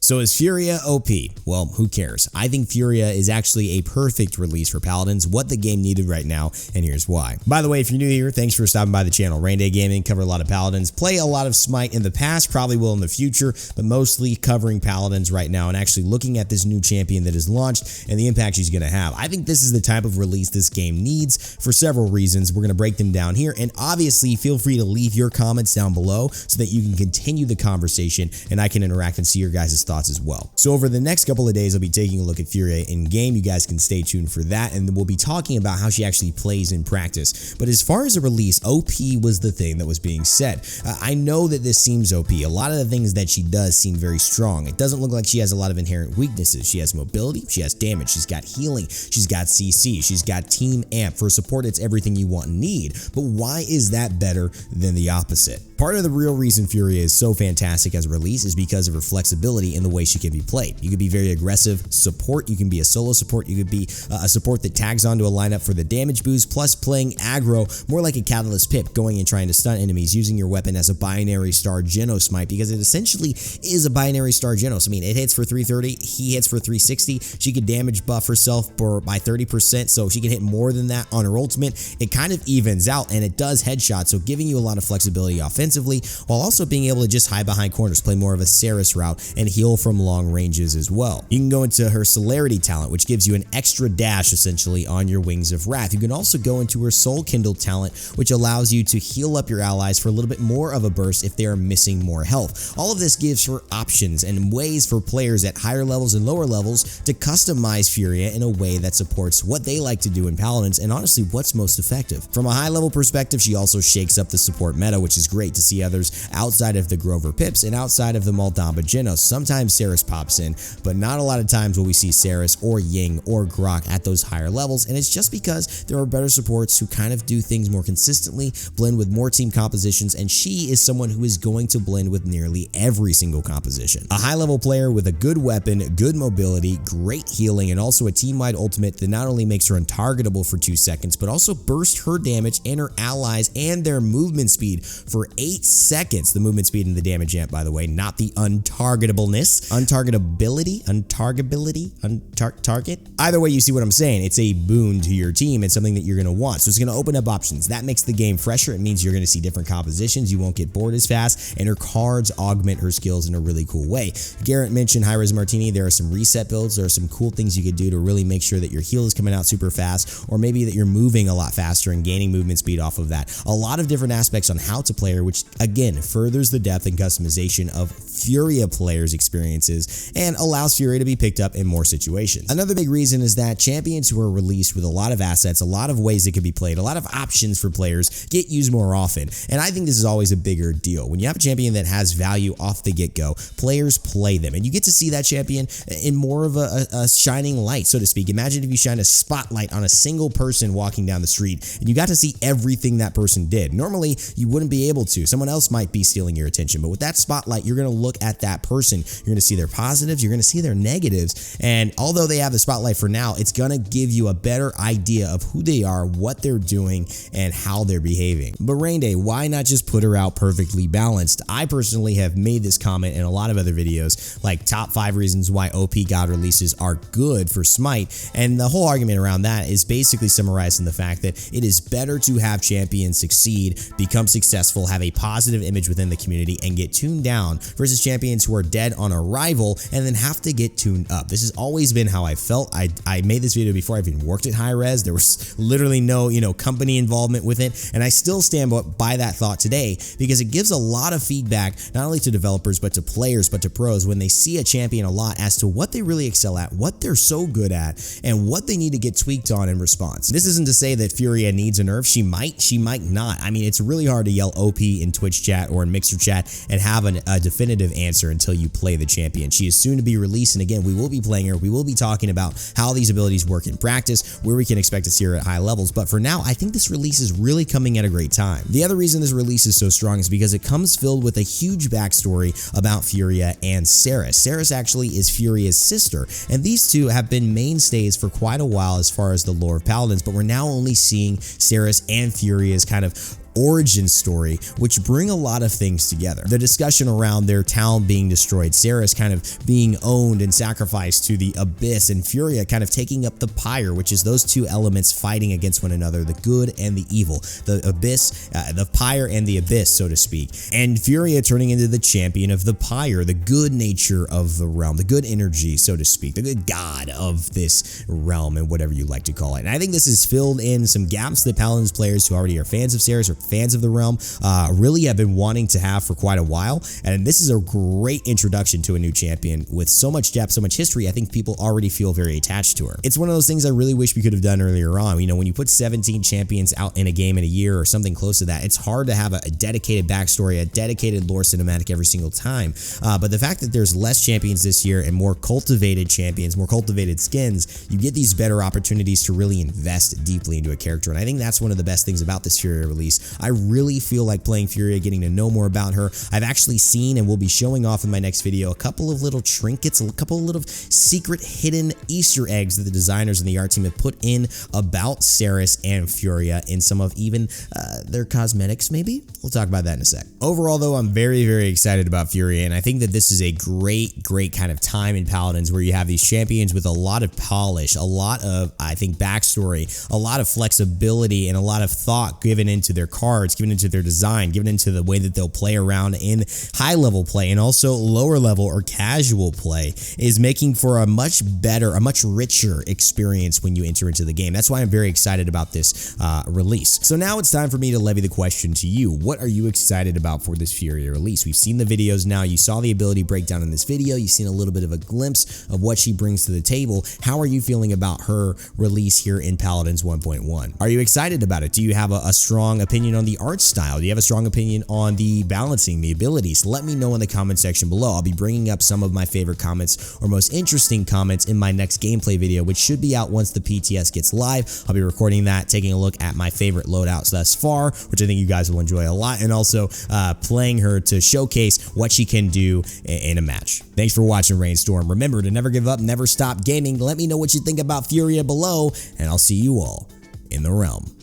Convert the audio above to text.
So is Furia OP? Well, who cares? I think Furia is actually a perfect release for Paladins, what the game needed right now, and here's why. By the way, if you're new here, thanks for stopping by the channel. Raynday Gaming, cover a lot of Paladins, play a lot of Smite in the past, probably will in the future, but mostly covering Paladins right now and actually looking at this new champion that is launched and the impact she's going to have. I think this is the type of release this game needs for several reasons. We're going to break them down here, and obviously feel free to leave your comments down below so that you can continue the conversation and I can interact and see your guys' thoughts as well. So over the next couple of days, I'll be taking a look at Furia in game. You guys can stay tuned for that, and then we'll be talking about how she actually plays in practice. But as far as a release, OP was the thing that was being said. I know that this seems OP. A lot of the things that she does seem very strong. It doesn't look like she has a lot of inherent weaknesses. She has mobility, she has damage, she's got healing, she's got CC, she's got team amp. For support, it's everything you want and need. But why is that better than the opposite? Part of the real reason Furia is so fantastic as a release is because of her flexibility in the way she can be played. You could be very aggressive support, you can be a solo support, you could be a support that tags onto a lineup for the damage boost, plus playing aggro more like a Catalyst Pip, going and trying to stun enemies, using your weapon as a binary star Geno smite, because it essentially is a binary star Genos. I mean, it hits for 330, he hits for 360, she could damage buff herself by 30%, so she can hit more than that on her ultimate. It kind of evens out, and it does headshot, so giving you a lot of flexibility offensively, while also being able to just hide behind corners, play more of a Seris route, and heal from long ranges as well. You can go into her Celerity talent, which gives you an extra dash essentially on your Wings of Wrath. You can also go into her Soul Kindle talent, which allows you to heal up your allies for a little bit more of a burst if they are missing more health. All of this gives her options and ways for players at higher levels and lower levels to customize Furia in a way that supports what they like to do in Paladins and honestly what's most effective. From a high level perspective, she also shakes up the support meta, which is great to see others outside of the Grover Pips and outside of the Moldamba Genos. Sometimes Seris pops in, but not a lot of times will we see Seris or Ying or Grok at those higher levels, and it's just because there are better supports who kind of do things more consistently, blend with more team compositions, and she is someone who is going to blend with nearly every single composition. A high level player with a good weapon, good mobility, great healing, and also a team-wide ultimate that not only makes her untargetable for 2 seconds, but also bursts her damage and her allies and their movement speed for 8 seconds. The movement speed and the damage amp, by the way, not the untargetableness. Target. Either way, you see what I'm saying. It's a boon to your team and something that you're going to want. So it's going to open up options. That makes the game fresher. It means you're going to see different compositions. You won't get bored as fast, and her cards augment her skills in a really cool way. Garrett mentioned High Res Martini. There are some reset builds. There are some cool things you could do to really make sure that your heal is coming out super fast, or maybe that you're moving a lot faster and gaining movement speed off of that. A lot of different aspects on how to play her, which again furthers the depth and customization of Furia players' experiences and allows Furia to be picked up in more situations. Another big reason is that champions who are released with a lot of assets, a lot of ways that could be played, a lot of options for players get used more often, and I think this is always a bigger deal. When you have a champion that has value off the get-go, players play them, and you get to see that champion in more of a shining light, so to speak. Imagine if you shine a spotlight on a single person walking down the street, and you got to see everything that person did. Normally, you wouldn't be able to. Someone else might be stealing your attention, but with that spotlight, you're going to look at that person. You're going to see their positives, you're going to see their negatives, and although they have the spotlight for now, it's going to give you a better idea of who they are, what they're doing, and how they're behaving. But Raynday, why not just put her out perfectly balanced? I personally have made this comment in a lot of other videos, like top 5 reasons why OP God releases are good for Smite, and the whole argument around that is basically summarized in the fact that it is better to have champions succeed, become successful, have a positive image within the community, and get tuned down versus champions who are dead on arrival and then have to get tuned up. This has always been how I felt. I made this video before I even worked at High Res. There was literally no company involvement with it, and I still stand by that thought today because it gives a lot of feedback not only to developers but to players but to pros when they see a champion a lot as to what they really excel at, what they're so good at, and what they need to get tweaked on in response. This isn't to say that Furia needs a nerf. She might not. I mean, it's really hard to yell OP in Twitch chat or in Mixer chat and have a definitive answer until you play the champion. She is soon to be released, and again, we will be playing her. We will be talking about how these abilities work in practice, where we can expect to see her at high levels, but for now, I think this release is really coming at a great time. The other reason this release is so strong is because it comes filled with a huge backstory about Furia and Seris. Seris actually is Furia's sister, and these two have been mainstays for quite a while as far as the lore of Paladins, but we're now only seeing Seris and Furia's kind of origin story, which bring a lot of things together. The discussion around their town being destroyed, Seris kind of being owned and sacrificed to the abyss, and Furia kind of taking up the Pyre, which is those two elements fighting against one another, the good and the evil, the abyss, the Pyre and the abyss, so to speak. And Furia turning into the champion of the Pyre, the good nature of the realm, the good energy, so to speak, the good god of this realm, and whatever you like to call it. And I think this has filled in some gaps that Paladins players who already are fans of Seris or fans of the realm really have been wanting to have for quite a while. And this is a great introduction to a new champion with so much depth, so much history. I think people already feel very attached to her. It's one of those things I really wish we could have done earlier on. You know, when you put 17 champions out in a game in a year or something close to that, it's hard to have a dedicated backstory, a dedicated lore cinematic every single time. But the fact that there's less champions this year and more cultivated champions, more cultivated skins, you get these better opportunities to really invest deeply into a character. And I think that's one of the best things about this Furia release. I really feel like playing Furia, getting to know more about her. I've actually seen and will be showing off in my next video a couple of little trinkets, a couple of little secret hidden Easter eggs that the designers and the art team have put in about Seris and Furia in some of even their cosmetics, maybe? We'll talk about that in a sec. Overall, though, I'm very, very excited about Furia, and I think that this is a great kind of time in Paladins where you have these champions with a lot of polish, a lot of, I think, backstory, a lot of flexibility, and a lot of thought given into their cards, given into their design, given into the way that they'll play around in high-level play, and also lower-level or casual play, is making for a much better, a much richer experience when you enter into the game. That's why I'm very excited about this release. So now it's time for me to levy the question to you. What are you excited about for this Furia release? We've seen the videos now. You saw the ability breakdown in this video. You've seen a little bit of a glimpse of what she brings to the table. How are you feeling about her release here in Paladins 1.1? Are you excited about it? Do you have a strong opinion on the art style? Do you have a strong opinion on the balancing, the abilities? Let me know in the comment section below. I'll be bringing up some of my favorite comments or most interesting comments in my next gameplay video, which should be out once the PTS gets live. I'll be recording that, taking a look at my favorite loadouts thus far, which I think you guys will enjoy a lot, and also playing her to showcase what she can do in a match. Thanks for watching, Rainstorm. Remember to never give up, never stop gaming. Let me know what you think about Furia below, and I'll see you all in the realm.